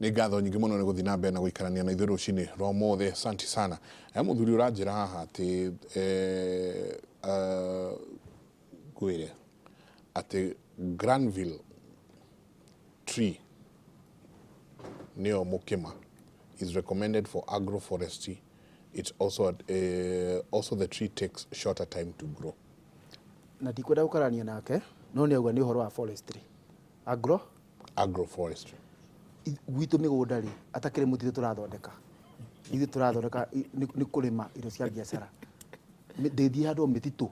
Nĩ ngatho nyingĩ mũno nĩ gũthiĩ na mbere na gũikarania na ithuĩ rũcinĩ rwa ũmũthĩ. Asante sana. Mũthuri ũranjĩra haha atĩ gwĩre atĩ Granville tree nĩyo mũkĩma is recommended for agroforestry. It's also the tree takes shorter time to grow. Na ndikwenda gũkarania nake no nĩ auga nĩ ũhoro wa forestry. Agroforestry. Gwitũ mĩgũnda rĩ atakĩrĩ mũtitũ tũrathondeka. Ithuĩ tũrathondeka nĩ kũrĩma irio cia biacara. Ndĩthiĩ handũ mĩtitũ.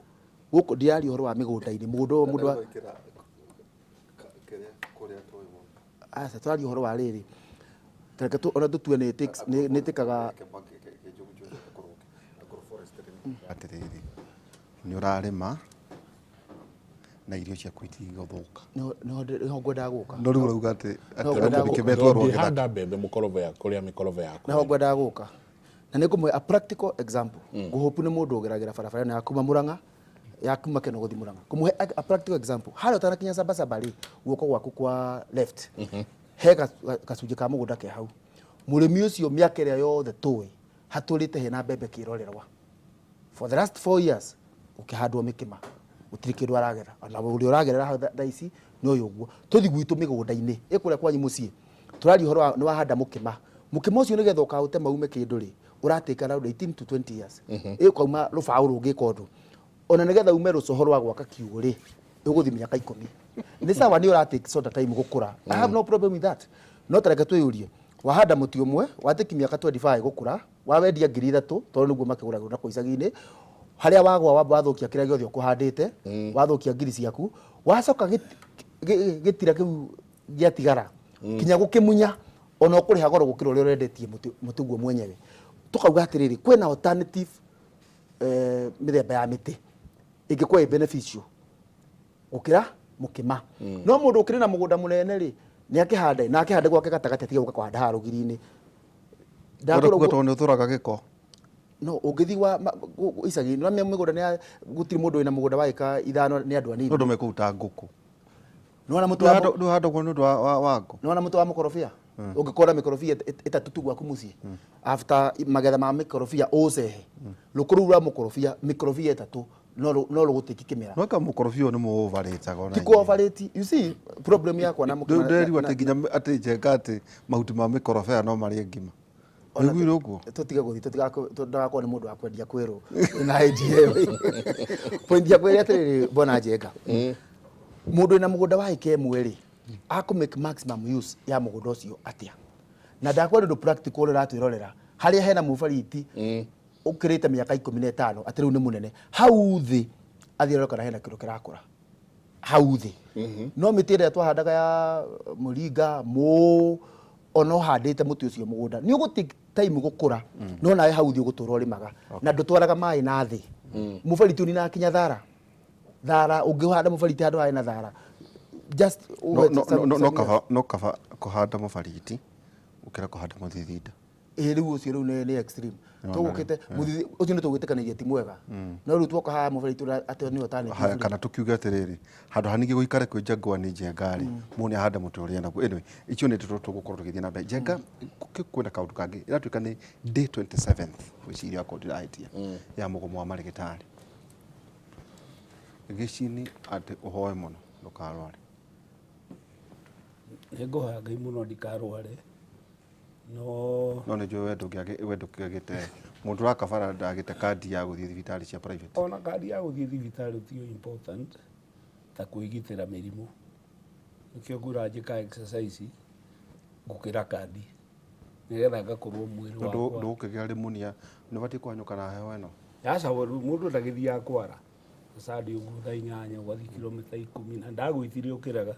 Gũkũ ndĩrari ũhoro wa mĩgũnda-inĩ. Mũndũ asa twari ũhoro wa rĩrĩ. Tareke tu ona tutue nĩ tikaga atiriri nĩ ũrarĩma na irio cia kwĩtigithũka no ngwenda gũka no rĩu urauga atĩ ndĩhanda mbembe mũkorobea ya kũrĩa mĩkorobea yaku na ngwenda gũka na nĩ kũmwe a practical example ngũhopu nĩ mũndũ ũgeragĩra barabara na yakuma Murang'a yakuma Keno gũthi Murang'a kũmwe a practical example harĩa ũtanakinya Sabasaba rĩ guoko gwaku kwa left he gacunjĩ ka mũgũnda ke hau mũrĩmi ũcio mĩaka ĩrĩa yothe tũĩ hatũrĩte hena mbembe kĩrorerwa for the last 4 years ũkĩhandwo mĩkĩma gũtirĩ kĩndũ aragetha ona ũrĩa ũragerera thaa ici nĩ ũyũ ũguo tũthi gwitũ mĩgũnda-inĩ ĩkũrĩa kwanyu mũciĩ tũrari ũhoro nĩ wahanda mũkĩma ũcio nĩgetha ũkaũte maume kĩndũ rĩ ũratĩka na 18 to 20 years ĩkauma rũbaũ rũngĩka ũndũ ona nĩgetha ume rũcoho rwa gwaka kiugũ rĩ ũgũthi mĩaka 10 nĩ sawa nĩ ũratĩka short time gũkũra I have no problem with that no tareke twĩyũrie wahanda mũtĩ ũmwe watĩki mĩaka 25 gũkũra wawendia 3,000 tondũ nĩguo makĩgũragwo na icagi-inĩ harĩa wagwa wathũkia kĩrĩa gĩothe ũkũhandĩte wathũkia ngiri ciaku wacoka gĩtira kĩu gĩatigara kinya gũkĩmunya ona ũkũrĩha goro gũkĩra ũrĩa ũrendetie mũtĩ guo mwenyewe tukauga atĩrĩrĩ kwĩna alternative mĩthemba ya mĩtĩ ĩngĩkorwo beneficial gũkĩra mũkĩma no mũndũ ũkĩrĩ na mũgũnda mũnene rĩ nĩ akĩhanda na akĩhanda gwake gatagatĩ atige gũka kũhanda haha rũgiri-inĩ ndakũrwo tondũ nĩ ũtũraga gĩko no ũngĩthi wa icagi na mĩgũnda nĩ gũtirĩ mũndũ wĩna mũgũnda wa ĩka 5 nĩ andũ anini ndũ mekũruta ngũkũ no na mũtu wa handagwo nĩ ũndũ wa ngũ no na mũtu wa mũkorobia ũngĩkora mĩkorobia ĩtatũ tu gwaku mũciĩ after magetha ma mĩkorobia ũcehe rũkũrũ rwa mĩkorobia ĩtatũ no rũgũtĩki kĩmera no ka mũkorobia nĩ mũovarĩtaga ona tiko overrate you see problem yakwa na mũkorobia ndĩrĩu atĩ nginya atĩ njenga atĩ mahuti ma mĩkorobia no marĩ ngima Nĩguo ũguo tutige gũthi tũtigakorwo nĩ mũndũ wa kwendia kwĩrũ na idea point ya kwĩrĩa atĩrĩrĩ bona njenga mũndũ wĩna mũgũnda wa ĩka ĩmwe rĩ make maximum use ya mũgũnda ũcio atĩa na ndakwenda ndũ practical ũratwĩrorera harĩa hena mũbariti ũkĩrĩte mĩaka 15 atĩ rĩu nĩ mũnene hau thĩ athiĩrwo kana hena kĩndũ kĩrakũra hau thĩ no mĩtĩ ĩrĩa twahandaga ya mũringa ono handĩte mũtĩ ũcio mũgũnda nĩ ũgũtake time gũkũra no nawe hau thĩ ũgũtũra ũrĩmaga na ndũtwaraga maĩ na thĩ mũbariti ũni na kinya thara ũngĩhanda mũbariti handũ haĩ na thara just no kaba kũhanda mũbariti ũkĩra kũhanda mũthithinda rĩu ũcio rĩu nĩ extreme tũgũkĩte mũthithi ũcio nĩ tũgwĩtĩkanĩria ti mwega no rĩu tuoka haha mũbariti atĩ nĩ ũtanĩte kana tũkiuga atĩrĩrĩ handũ haningĩ gũikare kwĩ njengwa nĩ njengarĩ mũndũ nĩ ahanda mũtĩ ũrĩa naguo anyway icio nĩ tũgũkorwo tũgĩthiĩ na mbere njenga kwĩna kaũndũ kangĩ ĩratuĩka nĩ day 27th wĩciria akoo ndĩrahĩtia ya mũgomo wa marĩgĩtarĩ Gichini atĩ ũhoe mũno ndũkarware nĩ ngũhoya Ngai mũno ndikarware no nĩ njũĩ wendo kĩagĩte mũndũ ũrakabara ndagĩte kandi ya gũthiĩ thibitarĩ cia private ona kandi ya gũthiĩ thibitarĩ ti important ta kwĩgitĩra mĩrimũ nĩkĩo ngwĩra njĩka exercise ngũkĩra kandi nĩgetha ngakorwo mwĩrĩ wakwa ndũkĩgĩa rĩmunia nĩ ũbatiĩ kwanyũka na heho ĩno yaca mũndũ ndagĩthiaga kwara Sadi ũguo thaa 8 ũgathiĩ kilomita 10 na ndagwĩtire ũkĩraga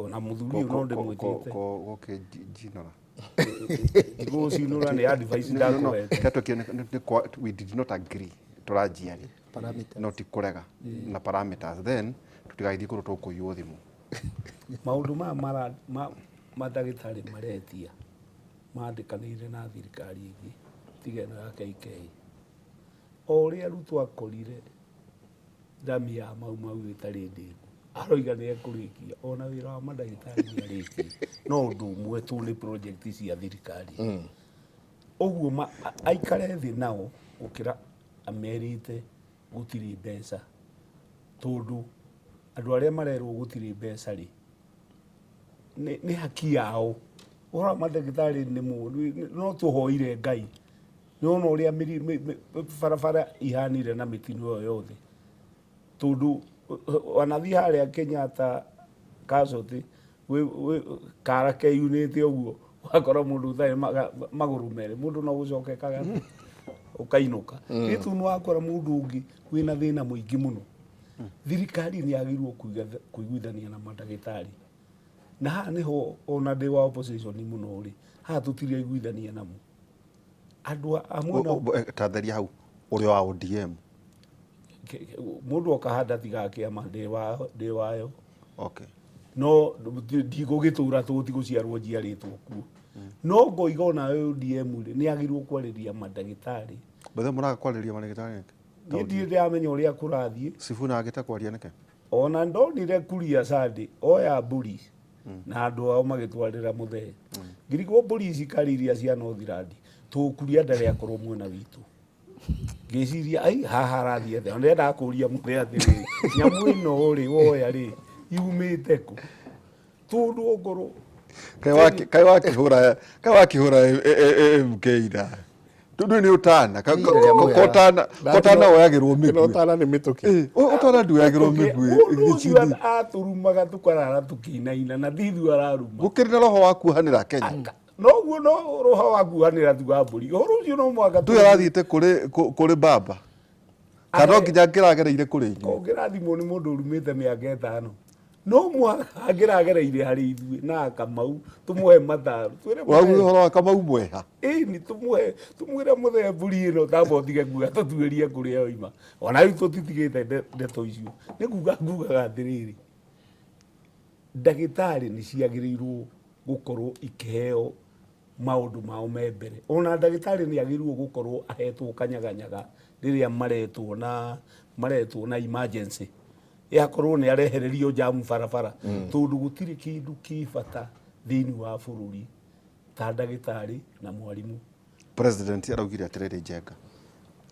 na mũthuri ũyũ no ndĩmwĩtĩte gũkĩnjinora gũcinũra nĩ advice ndakũhete we did not agree tũranjiari no ti kũrega na parameters then tũtigaithiĩ kũrũ tũkũiywo thimũ maũndũ maya mandagĩtarĩ maretia mandĩkanĩire na thirikari ĩngĩ tigana ya KK o ũrĩa rĩu twakorire ndami ya mau ĩtarĩ ndĩku aroiga nä ekå ona wä ra wa mandagätarä nä arä no ndå mwe tå nä project cia thirikari å guo aikare thä nao gå kä ra amerä te gå tirä mbeca tondå andå arä a marerwo gå tirä mbeca rä nä haki yao å hora mandagätarä nä må no tå hoire Ngai nä ona å rä a barabara ihanire na mä tino ä yo yothe tondå wanathiä harä a Kenyatta casualty kara keyunä te å guo wakora må ndå tarä magå rå merä må ndå no gå cokekaga å kainå ka rä tu nä wakora må ndå å ngä wä na thä na må ingä må no thirikari nä yagä kå iguithania na mandagätarä na haha nä ho ona ndä wa opposition må no rä haha tå tirä aiguithania namo andå amwe tatheria hau å rä wa ODM må ndå okahanda tiga kä ama ndä wayo okay no ndigå gä tå ra tå tigå ciarwo njiarä two kuo no ngoiga ona ODM rä nä agä rwo kwarä ria mandagätarä bethe må raga kwarä ria mandagätarä niä ndirä ndä ramenya å rä a kå rathiä Sifuna agä te kwaria nä ke ona ndonire kuria Sunday oya mburi na andå ao magä twarä ra må thee ngirigwo mburi ici kariria cia Northland tå kuria ndarä akorwo mwena witå ngä ciria ai haha arathiä the ndä endaga kå ria må thee atä rä nyamå ä no rä woya rä yumä te kå tå ndå ngorwo kai wakä hå ra mkeira tundu nä å tana kotana woyagä rwo mä Utana nä mä tå kä å tana nduoyagä rwo mä guä atå rumaga tå karara tå kä inaina na thithu araruma gå kä rä na roho wa kuohanä ra Kenya noguo no roho wa kuohanä ra tuga mbå å horo å cio no mwaka tuä arathiä te kå rä bamba kana nginya ngä ragereire kå rä inyuä ngä rathimwo nä må ndå å rumä te mä aka ätano no mwaka ngä ragereire harä ithuä na Akamau tå mwe mataro wagu å horo wa Kamau mweha ni tå mwä re må thee mburi ä no tamba tige kuga tå tuä rie kå rä a oima ona rä u tå titigä te ndeto icio nä kuga ngugaga atä rä rä ndagätarä nä ciagä rä irwo gå korwo ikäheo maå mao me mbere ona ndagätarä nä agä rirwo gå korwo ahetwo kanyaganyaga rä rä a maretwo na emergency yakorwo nä arehererio jamu barabara tondå gå tirä kä ndå kä bata thä-inä wa bå rå ri ta ndagätarä na mwarimå president araugire atä rä rä Njenga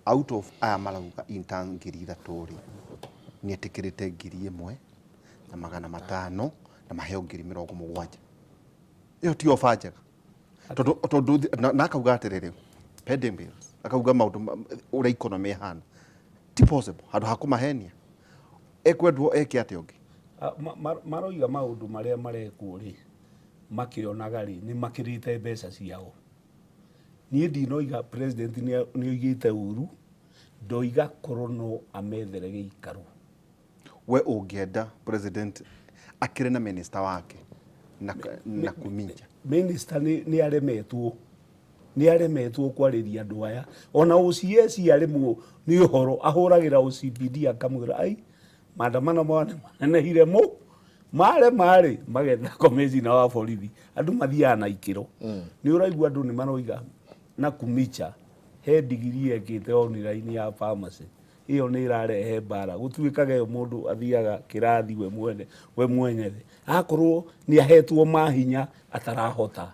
out of aya marauga intern 3,000 nä etä kä rä te 1,500 na maheo 70,000 ä yo ti oba njega tondå na akauga atä rä rä pending bills akauga maå ndå å rä a economy ihana ti possible handå ha kå mahenia ekwendwo eke atä å ngä maroiga maå ndå marä a marekwo rä makä onaga rä nä makä rä te mbeca ciao niä ndinoiga president nä oigä te å ru ndoiga korwo no amethere gä ikaro we å ngä enda president akä rä na minister wake na kuminja minister nä aremetwo kwarä ria andå aya ona OCS aremwo nä å horo ahå ragä ra OCPD akamwä ra ai maandamano manenehire marä magetha komecina wa borithi andå mathiaga na ikä ro nä å raigua andå nä maroiga na kumicha he ndigiri ekä te online ya pharmacy ä yo nä ĩrarehe mbara gå tuä kaga yo må ndå athiaga kä rathi we mwenyere akorwo nä ahetwo mahinya atarahota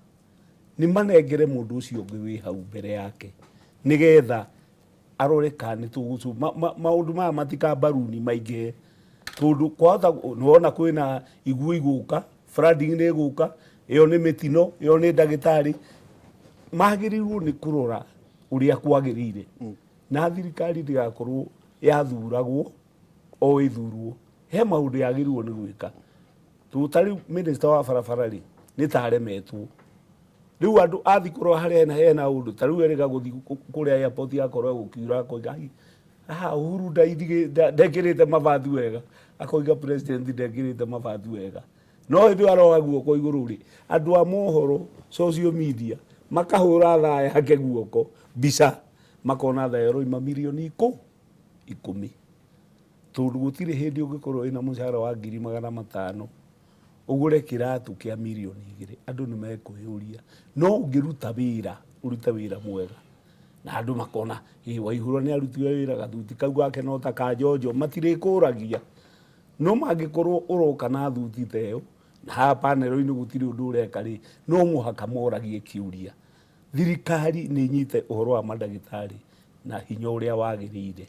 nä manengere må ndå å cio å ngä wä hau mbere yake nä getha arore kana nä tå gå maå ndå maya matikambaruni maingä tondå kwahota nä wona kwä na iguo igå ka flooding nä gå ka ä yo nä mä tino ä yo nä ndagätarä magä rä irwo nä kå rora å rä a kwagä rä ire na thirikari ndä gakorwo yathuragwo o ä thurwo he maå ndå yagä rirwo nä gwä ka tå tarä minista wa barabara rä nä taremetwo rä u andå athi kå rwo harä hena å ndå tarä u erä ga gå thi kå rä a airport yakorwo gå kiura akoiga Uhuru ndekä rä te mabathi wega akoiga president ndekä rä te mabathi wega no hä ndä aroga guoko igå rå rä andå a mohoro social media makahå ra thaa yake guoko mbica makona thaa roima mirioni 10 tondå gå tirä hä ndä å ngä korwo ä na må cara wa 500,000 å gå re kä ratå kä a mirioni 2 andå nä mekwä yå ria no å ngä ruta wä ra å rute wä ra mwega na andå makona Waihura nä arutire wä ra gathuti kau gake no ta kanjonjo matirä kå ragia no mangĩkorwo ũroka na thuti ta ĩyo na haha panel-inĩ gũtirĩ ũndũ ũreka rĩ, no mũhaka moragie kĩũria. Thirikari nĩ inyite ũhoro wa mandagĩtarĩ na hinya ũrĩa wagĩrĩire,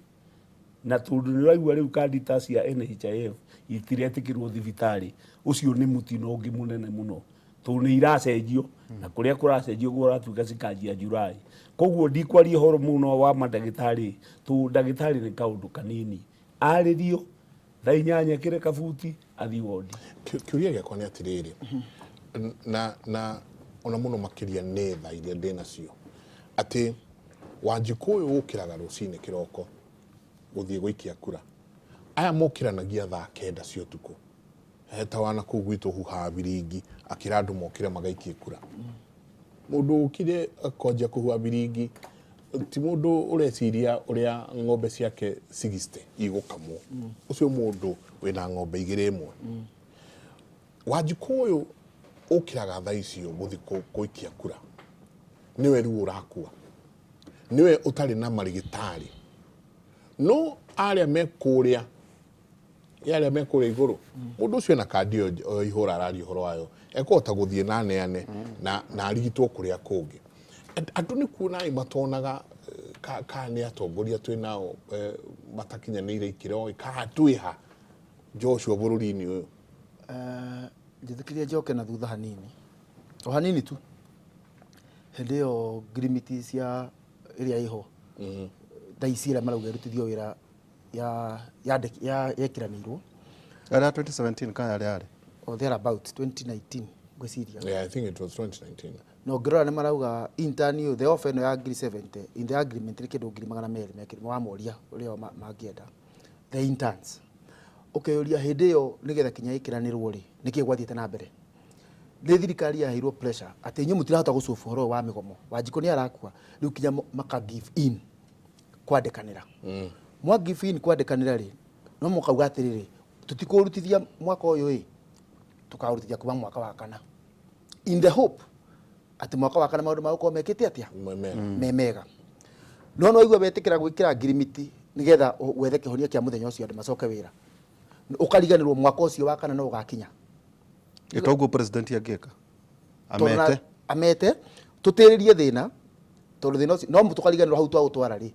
na tondũ nĩ ũraigua rĩu kandi ta cia NHIF itiretĩkĩrwo thibitarĩ, ũcio nĩ mũtino ũngĩ mũnene mũno, tondũ nĩ iracenjio na kũrĩa kũracenjio gũratuĩka cikanjia Julai. Koguo ndikwaria ũhoro mũno wa mandagĩtarĩ, tondũ ndagĩtarĩ nĩ kaũndũ kanini, arĩrio thaa 8 kĩre kabuti athi wondi. Kĩũria gĩakwa nĩ atĩrĩrĩ, na ona mũno makĩria nĩ tha iria ndĩnacio, atĩ Wanjiku ũyũ ũkĩraga rũcinĩ kĩroko gũthiĩ gũikia kura, aya mokĩranagia thaa 9 cia ũtukũ, ta wana kũu gwitũ huhaga biringi akĩra andũ mokĩre magaikie kura. Mũndũ ũkire akonjia kũhuha biringi ti mũndũ ũreciria ũrĩa ng'ombe ciake 60 igũkamwo. Ũcio mũndũ wĩna ng'ombe 2-1. Wanjiku ũyũ ũkĩraga thaa icio gũthiĩ gũikia kura, nĩwe rĩu ũrakua, niwe ũtarĩ na marigitari, no arĩa mekũrĩa igũrũ, mũndũ ũcio na kandi ĩyo ihũra araria ũhoro wayo ekũhota gũthiĩ na aneane na arigitwo kũrĩa kũngĩ. Andũ nĩ kuona matonaga ka nĩ atongoria twĩ nao matakinyanĩire ikĩro, ka twĩha Joshua bũrũri-inĩ ũyũ. Njĩtĩkĩria njoke na thutha hanini, o hanini tu, hĩndĩ ĩyo ngirimiti cia ĩrĩa ĩho thaa ici ĩrĩa marauga ĩrutithio wĩra yekiranĩirwo Era 2017 kana yarĩ or there about 2019 ngwĩciria. Yeah, I think it was 2019. No ngĩrora nĩ marauga intern ĩyo the offer ĩno ya ngiri 70 in the agreement nĩ kĩndũ 200,000 mekĩrwo wa moria ũrĩa mangĩenda the interns. Ũkĩũria hĩndĩ ĩyo nĩgetha kinya ĩkĩranĩrwo rĩ, nĩkĩ gwathiĩte na mbere? Nĩ thirikari yaheirwo pressure atĩ inyuĩ mũtirahota gũcoba ũhoro wa mĩgomo. Wanjiku nĩ arakua rĩu kinya maka give in kwandĩkanĩra. Mwa give in kwandĩkanĩra rĩ, no mũkauga atĩrĩrĩ, tũtikũrutithia mwaka ũyũ ĩ, tũkaũrutithia kuma mwaka wa kana, in the hope atĩ mwaka wa kana maũndũ magũkorwo mekĩte atĩa memega. No no igua betĩkĩra gwĩkĩra ngirimiti nĩgetha wethe kĩhonia kĩa mũthenya ũcio andũ macoke wĩra, ũkariganĩrwo mwaka ũcio wa kana no ũgakinya. Ĩkoguo president angĩka amete tutĩrĩrie thĩna, tondũ thĩna ũcio no tũkariganĩrwo hau twaũtwara rĩ,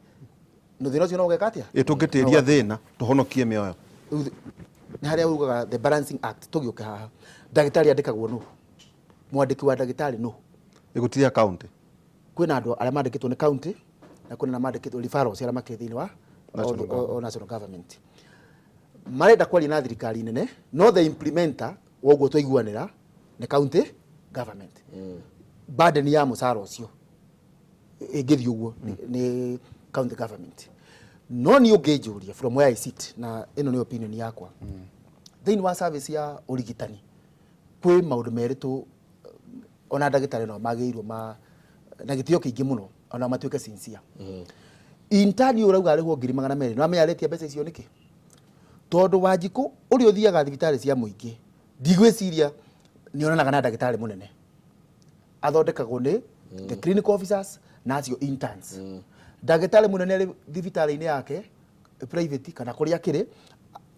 no thĩna ũcio no ũgeka atĩa? Tũngĩtĩria thĩna tũhonokie mĩoyo. Nĩ harĩa ugaga the balancing act. Tũgĩũke haha, ndagĩtarĩ andĩkagwo nũ? Mwandĩki wa ndagĩtarĩ nũ? Ĩgũtiria county. Kwĩna andũ arĩa mandĩkĩtwo nĩ county na kwĩna na mandĩkĩtwo referrals arĩa makĩrĩ thĩinĩ wa national government. Marenda kwaria na thirikari nene, no the implementer wa ũguo twaiguanĩra nĩ county government. Burden ya mũcara ũcio ĩngĩthiĩ ũguo nĩ county government. No niĩ ũngĩnjũria from where I sit, na ĩno nĩ opinion yakwa, thĩinĩ wa service ya ũrigitani kwĩ maũndũ merĩtwo ona ndagĩtarĩ no magĩrĩirwo na gĩtĩo kĩingĩ mũno ona matuĩke sincere. Intern ũrauga arĩhwo 200,000 no amenya arĩtia mbeca icio nĩkĩ? Tondũ Wanjiku ũrĩa ũthiaga thibitarĩ cia mũingĩ ndigwĩciria nĩ onanaga na ndagĩtarĩ mũnene, athondekagwo nĩ the clinical officers na acio interns. Ndagĩtarĩ mũnene arĩ thibitarĩ-inĩ yake private kana kũrĩa kĩrĩ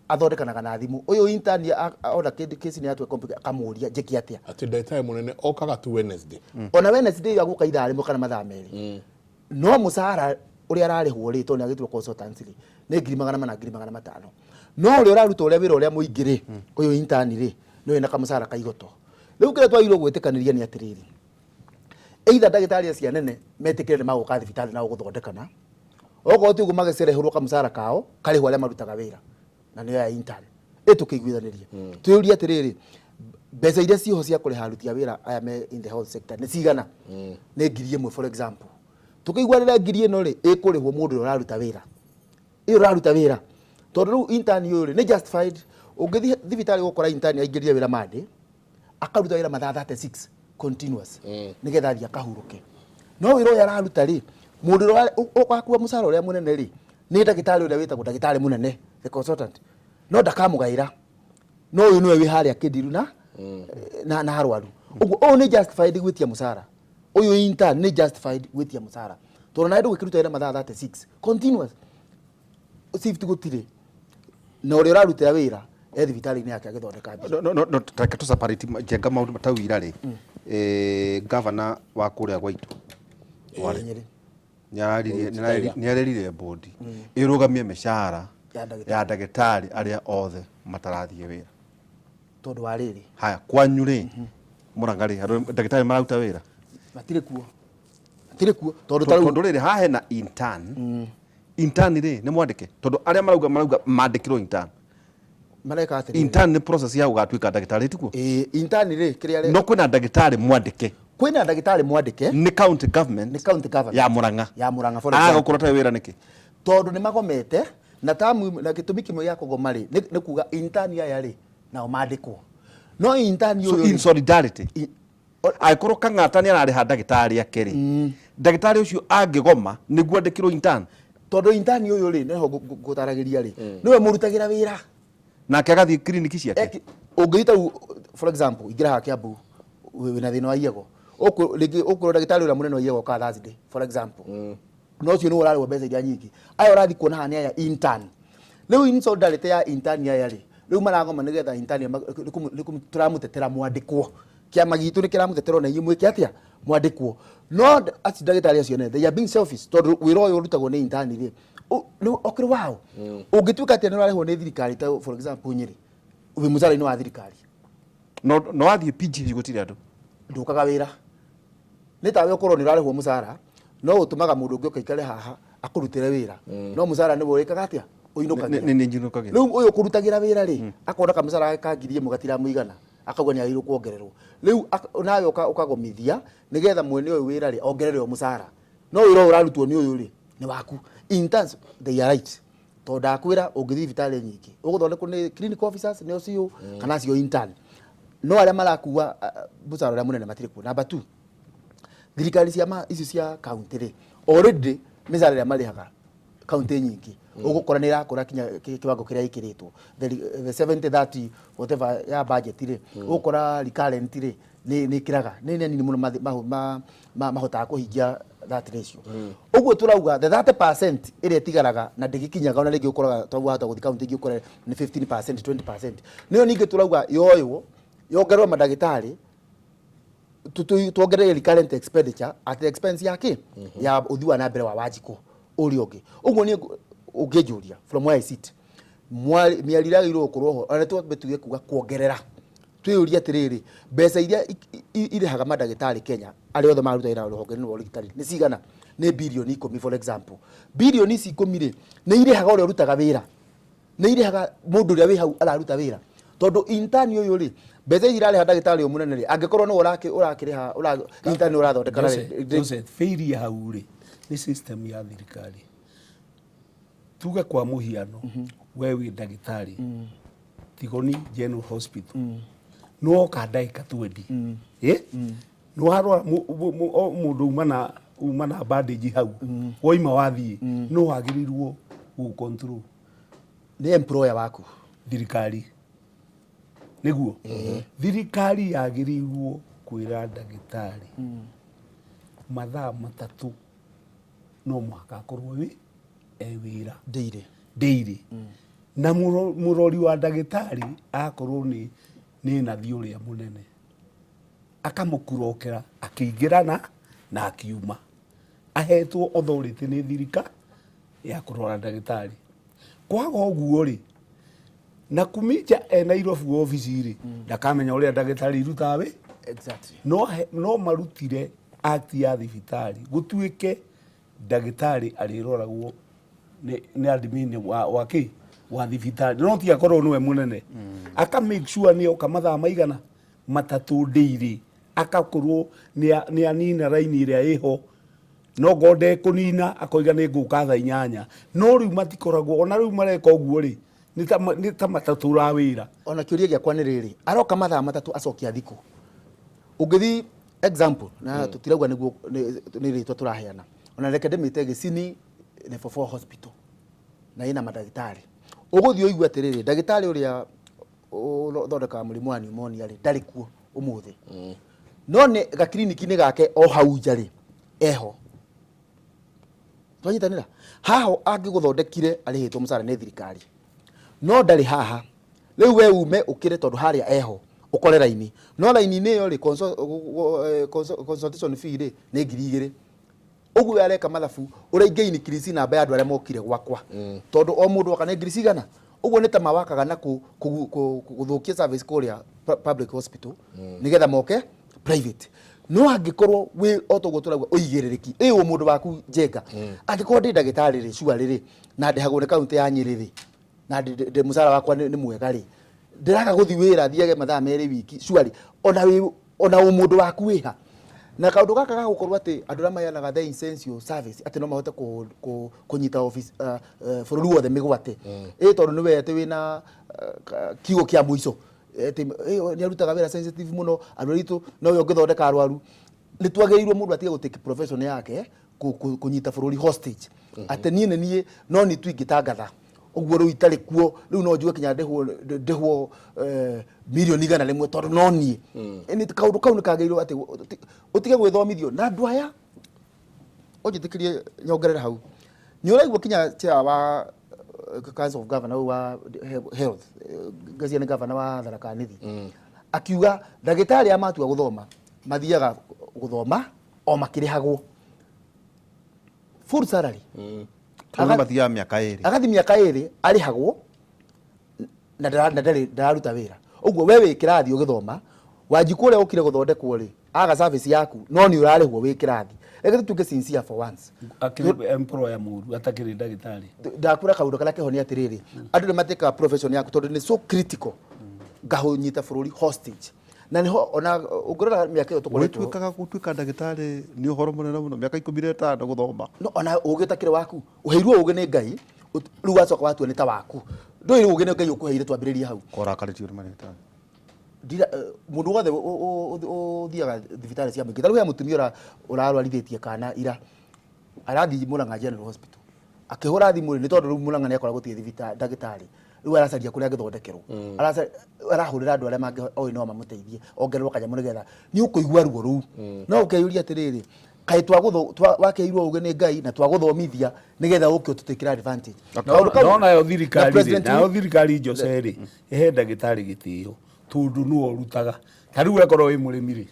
athondekanaga na thimũ. Ũyũ intern ona case nĩ atwe complicated akamũria njĩke atĩa. Atĩ ndagĩtarĩ mũnene okaga tu Wednesday. Ona Wednesday agũka ithaa rĩmwe kana mathaa merĩ. No mũcara ũrĩa ararĩhwo rĩ, tondũ nĩ agĩtwo consultancy rĩ, nĩ 200,000 na 500,000. No ũrĩa ũraruta ũrĩa wĩra ũrĩa mũingĩ rĩ, ũyũ intern rĩ, nĩ wĩna kamũcara kaigoto. Rĩu kĩrĩa twagĩrĩirwo gwĩtĩkanĩria nĩ atĩrĩrĩ, either ndagĩtarĩ acio anene metĩkĩre nĩ magũka thibitarĩ na gũthondekana, okorwo ti ũguo magĩcerehũrwo kamũcara kao karĩhwo arĩa marutaga wĩra na nĩyo ya intern ĩtũkĩiguithanĩrie. Twĩũrie atĩrĩrĩ, mbeca iria ciho cia kũrĩha aruti a wĩra aya me in the health sector nĩ cigana? Nĩ 1,000 for example. Tũkĩiguanĩra 1,000 rĩ, ĩkũrĩhwo mũndũ ũrĩa ũraruta wĩra, ĩyo ũraruta wĩra. Tondũ rĩu intern ũyũ rĩ nĩ justified. Ũngĩthiĩ thibitarĩ gũkora intern aingĩrire wĩra Monday akaruta wĩra mathaa 36 continuous nĩgetha athiĩ akahurũke. No wĩra ũyũ araruta rĩ, mũndũ ũrĩa ũgakua mũcara ũrĩa mũnene rĩ, nĩ ndagĩtarĩ ũrĩa wĩtagwo ndagĩtarĩ mũnene the consultant, no ndakamũgaĩra. No ũyũ nĩwe wĩ harĩa kĩndiru na arwaru. Ũguo ũyũ nĩ justified gwĩtia mũcara, ũyũ intern nĩ justified gwĩtia mũcara, tondũ nawe ndũgĩkĩruta wĩra mathaa 36 continuous shift gũtirĩ, na ũrĩa ũrarutĩra wĩra thibitarĩ-inĩ yake agĩthondeka mbia. No reke tu separate Njenga maũndũ matauira rĩ governor wa kũrĩa gwaitu Nyeri nĩarerire bodi ĩrũgamie mĩcara ya ndagĩtarĩ arĩa othe matarathiĩ wĩra tondũ wa rĩrĩ haya kwanyu rĩ Mũrang'a rĩ ndagĩtarĩ mararuta wĩra matirĩ kuo tondũ rĩrĩ haha hena intern rĩ nĩ mwandĩke tondũ arĩa marauga mandĩkĩrwo intern mareka atĩ intern nĩ process ya gũgatuĩka ndagĩtarĩ tikuo intern rĩ kĩrĩa no kwĩna ndagĩtarĩ mwandĩke nĩ county government ya Mũrang'a for example gũkorwo ta wĩra nĩkĩ tondũ nĩ magomete na tamu na gĩtũmi kĩmwe gĩa kũgoma rĩ nĩ kuga intern aya rĩ nao mandĩkwo no intern so in solidarity aikorwo Kang'ata nĩ ararĩha ndagĩtarĩ ake rĩ ndagĩtarĩ ũcio angĩgoma nĩguo andĩkĩrwo intern tondũ intern ũyũ rĩ nĩho ngũtaragĩria rĩ nĩwe mũrutagĩra wĩra nake agathiĩ kiriniki ciake ũngĩita for example ingĩra ha Kiambu wĩna thĩna wa iyego ũkũrwo ndagĩtarĩ ũrĩa mũnene wa iyego ka Thursday for example no ũcio nĩ ũrarĩhwo mbeca iria nyingĩ aya ũrathiĩ kuona haha nĩ aya intern rĩu in solidarity ya intern aya rĩ rĩu maragoma nĩgetha intern tũramũtetera mwandĩkwo kĩama gitũ nĩ kĩramũtetera na inyuĩ mwĩke atĩa mwandĩkwo no aci ndagĩtarĩ acio nĩ they are being selfish tondũ wĩra ũyũ ũrutagwo nĩ intern rĩ okĩrĩ wao ũngĩtuĩka atĩ nĩ ũrarĩhwo nĩ thirikari ta for example Nyeri wĩ mũcara-inĩ wa thirikari no wathiĩ PG gũtirĩ andũ ndũkaga wĩra nĩ tawe ũkorwo nĩ ũrarĩhwo mũcara no ũtũmaga mũndũ ũngĩ ũkaikare haha akũrutĩre wĩra no mũcara nĩ ũrĩkaga atĩa ũinũkagia rĩu ũyũ kũrutagĩra wĩra rĩ akona kamũcara gake ka 1,000 gatiramũigana akauga nĩ agĩrĩirwo kuongererwo rĩu nawe ũkagomithia nĩgetha mwene ũyũ wĩra rĩ ongererwo mũcara no wĩra ũrarutwo nĩ ũyũ rĩ nĩ waku interns they are right tondũ ndakwĩra ũngĩthiĩ thibitarĩ nyingĩ ũgũthondekwo nĩ clinical officers nĩ ocio kana acio intern no arĩa marakuwa mũcara ũrĩa mũnene matirĩ kuo. Number 2 thirikari cia icio cia county rĩ already mĩcara ĩrĩa marĩhaga county nyingĩ ũgũkora nĩ irakũra kinya kiwango kĩrĩa ikĩrĩtwo the 70-30 whatever ya budget rĩ ũgũkora recurrent rĩ nĩ kiraga nĩ nini mũno mahotaga kũhingia that ratio ũguo tũrauga the 30% ĩrĩa ĩtigaraga na ndĩgĩkinyaga ona rĩngĩ ũkoraga twahota gũthiĩ county ingĩ ũkora nĩ 15% 20% nĩyo ningĩ tũrauga yoywo yongererwo mandagĩtarĩ tuongerere recurrent expenditure at the expense yake ya ũthii wa na mbere wa Wanjikũ ũrĩa ũngĩ ũguo nĩ ũngĩnjũria from where I sit mĩarire agĩrĩirwo gũkorwo ho ona tuge kuga kuongerera twĩyũria atĩrĩrĩ mbeca iria irĩhaga mandagĩtarĩ Kenya arĩa othe maruta wĩra rũhonge-inĩ rwa ũrigitani nĩ cigana nĩ birioni 10 for example birioni ici 10 rĩ nĩ irĩhaga ũrĩa ũrutaga wĩra nĩ irĩhaga mũndũ ũrĩa wĩ hau araruta wĩra tondũ intern ũyũ rĩ mbeca ici irarĩha ndagĩtarĩ ũyũ mũnene rĩ angĩkorwo no ũrakĩrĩha intern ũrathondeka rĩ failure hau rĩ nĩ system ya thirikari tuge kwa mũhiano we wĩ ndagĩtarĩ Tigoni General Hospital no kandagĩka 20 no harwa mũndũ uma na bandage hau woima wathiĩ no wagĩrĩirwo gũcontrol nĩ employer waku thirikari nĩguo thirikari yagĩrĩirwo kwĩra ndagĩtarĩ mathaa 3 no mwaka akorwo wĩra daily na mũrori wa ndagĩtarĩ akorwo nĩ nathi ũrĩa mũnene akamũkurokera akĩingĩrana na akiuma ahetwo authority nĩ thirikari ya kũrora ndagĩtarĩ kwaga ũguo rĩ na kumija Nairobi office rĩ ndakamenya ũrĩa ndagĩtarĩ irutaga wĩ exactly no marutire act ya thibitarĩ gũtuĩke ndagĩtarĩ arĩroragwo nĩ admin wa thibitarĩ no ti akorwo nĩwe mũnene aka make sure nĩ oka mathaa maigana 3 daily akakorwo nĩ anina raini ĩrĩa ĩho no gode kũnina akoiga nĩ ngũka thaa 8 no rĩu matikoragwo ona rĩu mareka ũguo rĩ nĩ ta matatũra wĩra ona kĩũria gĩakwa nĩ rĩrĩ aroka mathaa 3 acokia thikũ ũngĩthiĩ example na tũtirauga nĩguo nĩ rĩtwa tũraheana ona reke ndĩmĩte Gichini level 4 hospital na ina mandagĩtarĩ ũgũthiĩ ũigua atĩrĩrĩ ndagĩtarĩ ũrĩa ũthondekaga mũrimũ wa pneumonia rĩ ndarĩ kuo ũmũthĩ no nĩ gakliniki-inĩ gake o hau nja rĩ eho twanyitanĩra haha angĩgũthondekire arĩhĩtwo mũcara nĩ thirikari no ndarĩ haha riu we ume ukire tondu haria eho ukore raini no raini ni yo ri consultation fee ri ni 2,000 uguo areka mathabu urainge increase namba ya andu aria mokire gwakwa tondu o mundu akane ngiri cigana uguo ni ta mawakaga na guthukia service kuria public hospital nigetha moke private no angikorwo wi otogoturagwa uigiririki o mundu waku Njenga angikorwo ndi ndagitari ri cua riri na ndihagwo ni kaunti ya Nyeri ri na ndi musara wakwa ni mwega ri ndiraga guthi wira thiage mathaa meri wiki cua ona mundu waku wiha na kaundu gaka ga gukorwo ati andu ra mayanaga the essential service ati no mahote kunyita office bũrũri wothe migwate tondu ni we ati wina kiugo kia muico ati ni arutaga wira sensitive muno andu ritu no yo ngithondeka arwaru ni twageirwo mundu atige gutake profession yake kunyita bũrũri hostage ati nie no ni tu ingitangatha uguo ru itari kuo riu no njuge kinya ndehwo milioni 100 tondu no nie ni kaundu kau ni kageirwo ati utige gwithomithio na andu aya ujitikirie nyongerera hau ni uraigwo kinya chair wa Council of Governor wa Health gazia ni governor wa Tharaka Nithi akiuga ndagitari amatua guthoma mathiaga guthoma o makirihagwo full salary kana mathiaga miaka 2 agathi miaka 2 arihagwo na ndararuta wira uguo we wi kirathi ugithoma Wanjiku uria ukire guthondekwo ri aga service yaku no ni urarihwo wi kirathi reke tutuke sincere for once akiri employer muru atakiri ndagitari ndakura kaundu kana kehoni atiriri andu ni mateka profession yaku tondu ni so critical gahunyita bũrũri hostage na niho ona ungurora miaka iyo tukoretwo twikaga gutuika ndagitari ni uhoro munene muno miaka 15 guthoma no ona ugitakire waku uheirwo ugi ni Ngai riu wacoka watua ni ta waku ndoi ugi ni Ngai ukuheire twambiririe hau korakaritio ni marigitari ndira mundu wothe uthiaga thibitari cia muingi taru ya mutumia urarwarithitie kana ira arathi Murang'a General Hospital akihura thimu ni tondu riu Murang'a ni akora gutie thibitari ndagitari riu aracaria kuria githondekero arahurira andu aria mangi oi no mamuteithie ongererwo kanyamu nigetha ni ukuigua ruo ruu no ukeyuria atiriri kai wakeirwo uge ni Ngai na twaguthomithia nigetha uke ututikira advantage no nayo thirikari Joseri ehe ndagitari gitio tundu no rutaga tariu wekorwo wi murimi ri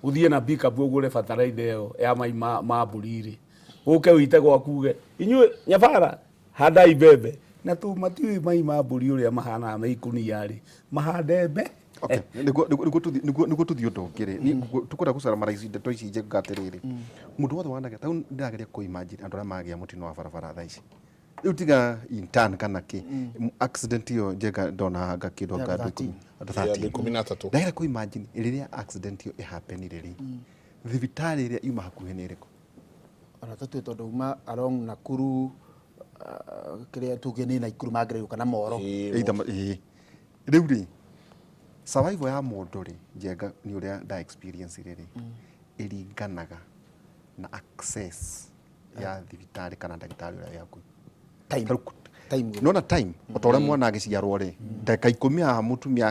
uthie na pickup ugure bataraitha iyo ya mai ma buriri uke wite gwakuge inyue nyabara handa ibebe na tu matiwi mai ma buri uria mahana maikunia ri mahadembe okay niguo tuthio ndongire tukura gucara maraisi ndeto ici Njenga atiriri mundu wothe wanaga tau ndageria ku imagine andu aria magia mutino wa barabara tha ici riu tiga intern kana ki accident iyo Njenga ndona gakindo ga 13 ndageria ku imagine riria accident iyo ihappen riri thibitari iria yuma hakuhi ni iriku ona tatu tondu uma along Nakuru kiria tuge ni Naikuru magire kana Moro riu ri survival ya mundu ri Njenga ni uria da experience riri iringanaga na access ya thibitari kana ndagitari uria yaku time nona time otore mwana agiciarwo ri ndeka 10 ha mutumia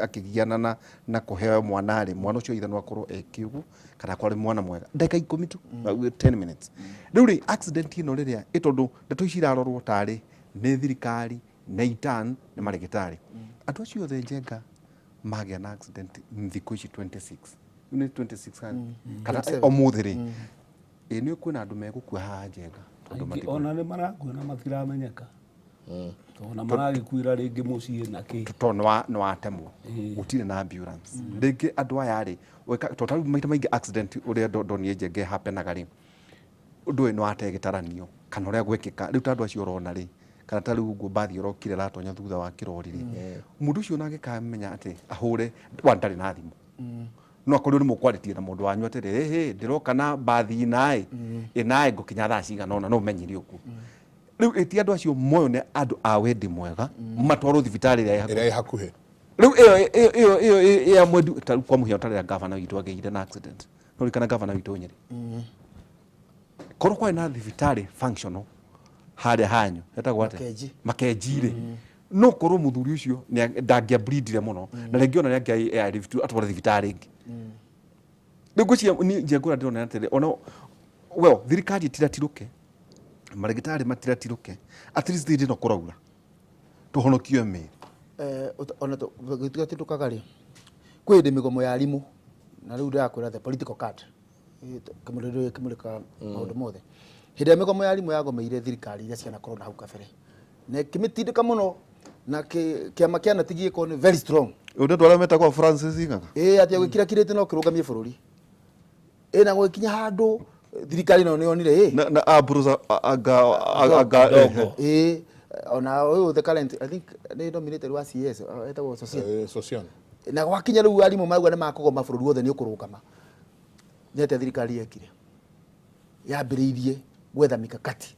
akigiana na kuheo mwana ri mwana ucio ithanwa korwo ekiugu kana kwari mwana mwega ndeka 10 tu 10 minutes riu ri accident ino riria itondu ndeto ici irarorwo tari ni thirikari na intern ni marigitari andu acio othe Njenga magia na accident thiku ici 26 ni 26 kana omuthi ri ni kwina andu megukua ha Njenga ona ni maragua na matiramenyeka tona maragikuira ringi mucii na ki to no atemwo gutire na ambulance ringi andu aya ri total maita maingi accident uria ndoni Njenga happenaga ri undu no ategitaranio kana uria gwekika riu tandu acio urona ri kana ta riu ngo bathi urokire ratonya thutha wa kirori ri mundu ucio nage kamenya ati ahure wantari na thimu no akorwo ni mukwaritie na mundu wanyu atiri ndiroka na bathi inae ngukinya thaa cigana ona no menyiri uku riu eti andu acio moyo ne andu a wendi mwega matwaro thibitari ria hakuhe riu iyo ya mwedu kwa muhio tarira governor witu ageire na accident no kana governor witu Nyeri korwo kwa na thibitari functional hare hanyu etagwo ate makejire no korwo muthuri ucio ndangia bleedire muno na rengi ona ngia atwara thibitari ingi ngwiciria ni Njenga ndona atiri ona well thirikari tiratiruke marigitari matiratiruke at least thiri no kuraura tuhonokio me ona gĩtugatindukaga rĩ kwĩ ndĩ mĩgomo ya arimũ na rĩu ndĩrakwĩra the political card kĩmũrĩka maũndũ mothe hĩndĩ ya mĩgomo ya arimũ yagomeire thirikari iria cianakorwo na hau kabere na kĩmĩtindĩka mũno na kĩama kĩa Nati gĩkorwo nĩ very strong ndwara metagwo Francis Ingaga atĩ gwĩkira kirĩte no kĩrũgamie bũrũri na gũkinya handũ thirikari no nĩonire na Abruza aga ona ũyũ the current I think nĩ nominated wa CS etagwo Social na gwakinya rĩu arimũ mauga nĩ makũgoma bũrũri wothe nĩ ũkũrũgama nĩate thirikari yekire yambĩrĩirie gwetha mikakati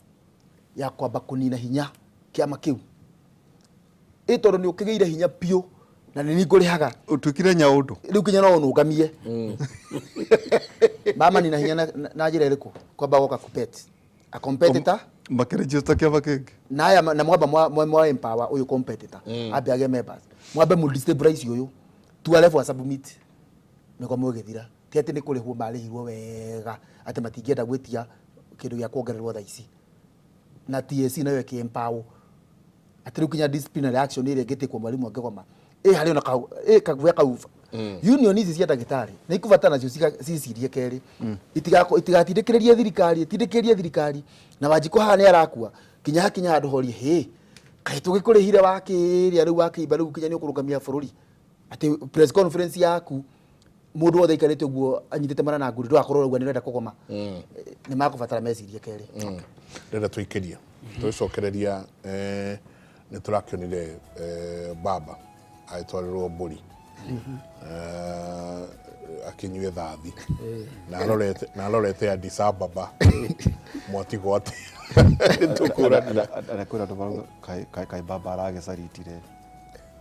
ya kwamba kũnina hinya kĩama kĩu tondũ nĩ ũkĩgĩire hinya piũ na nĩ ngũrĩhaga ũtukire nyaũndũ rĩu kinya no ũnũgamie mama nina hinya na njĩra ĩrĩkũ kwamba goka compete a competitor makeregister kĩama kĩngĩ na mwamba empower ũyũ competitor ambe age members mwambe mũdestabilize ũyũ tualefu wa submit mĩgomo ĩgĩthira ti atĩ nĩ kũrĩhwo marĩhirwo wega atĩ matingĩenda gwĩtia kĩndũ gĩa kuongererwo thaa ici na TSC nayo ĩkĩ-empower atĩ rĩu kinya disciplinary action ĩrĩa ĩngĩtĩkwo mwarimũ angĩgoma harĩ ona kaguya kauva union ici cia ndagĩtarĩ nĩ ikubatana nacio cicirie kerĩ itigatindĩkĩrĩrie thirikari itindĩkĩrĩrie thirikari na Wanjikũ haha nĩ arakua kinya hakinya handũ horie kaĩ tũgĩkũrĩhire wakĩrĩa rĩu wakĩimba rĩu kinya nĩ ũkũrũgamia bũrũri atĩ press conference yaku mũndũ wothe aikarĩte ũguo anyitĩte mara na nguri ndũgakorwo ũguo nĩrenda kũgoma nĩ makũbatara mecirie kerĩ ndĩrenda tũikĩrie tũcokereria nĩ tũrakĩonire baba agĩtwarĩrwo mbũri akinyue thathi na arorete Addis Ababa mwatigwo atĩ tũkũranĩra kwĩna andũ marauga kaĩ baba aragĩcaritire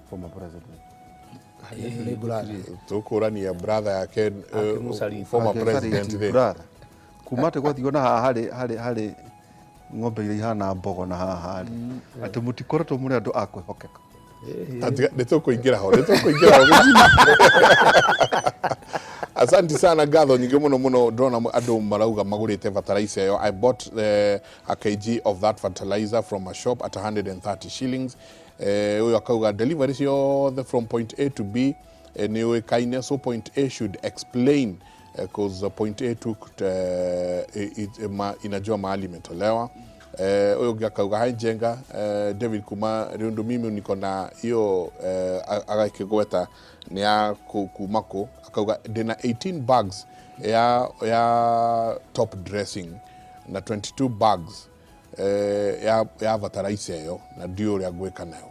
former president tũkũrania brother yake former president there kuma atĩ gwathigo na haha harĩ ng'ombe iria ihana mbogo na haha atĩ mũtikoretwo mũrĩ andũ a kwĩhokeka nĩ tũkũingĩra ho Asante sana Gatho nyingĩ mũno ndona andũ marauga magũrĩte fertilizer ĩyo. I bought a kg of that fertilizer from a shop at 130 shillings. Ũyũ akauga delivery ciothe from point A to B nĩ ũĩkaine, so point A should explain because point A took inajua mahali imetolewa. Huyo akauga hi Jenga David kuma Riondo, mimi niko na hiyo agakigweta ni ya kumako. Akauga dena 18 bags ya top dressing na 22 bags ya fertilizer yo na ndio ria gweka nayo.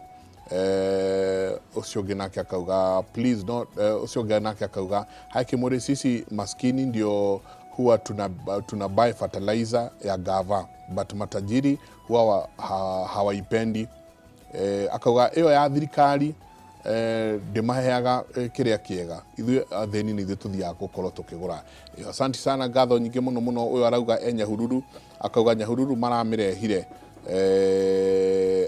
Ucio nake akauga please not ucio nake akauga hakimuri sisi maskini ndio huwa tuna buy fertilizer ya gava but matajiri huwa hawaipendi. Akauga iyo ya thirikari ndĩmaheaga kĩrĩa kĩega, ithuĩ athĩni nĩ ithuĩ tuthiaga gũkorwo tũkĩgũra. Asante sana Gatho nyingĩ mũno. Ũyũ arauga Nyahururu, akauga Nyahururu maramĩrehire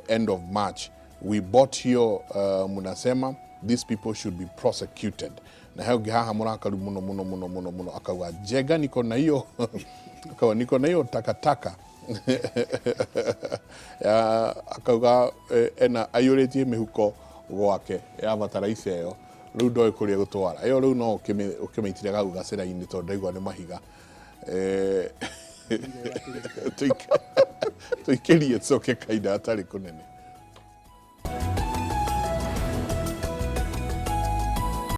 end of March. We bought here munasema these people should be prosecuted. Na heo haha mũrakaru mũno. Akauga Jega niko na hiyo akauga niko na hiyo takataka akauga ena ayũrĩtie mĩhuko gwake ya fertilizer ĩyo, rĩu ndoĩ kũrĩa gũtwara ĩyo, rĩu no ũkĩmĩitire gau gacĩra-inĩ tondũ ndaigua nĩ mahiga. Tũikĩrie tũcoke kainda atarĩ kũnene.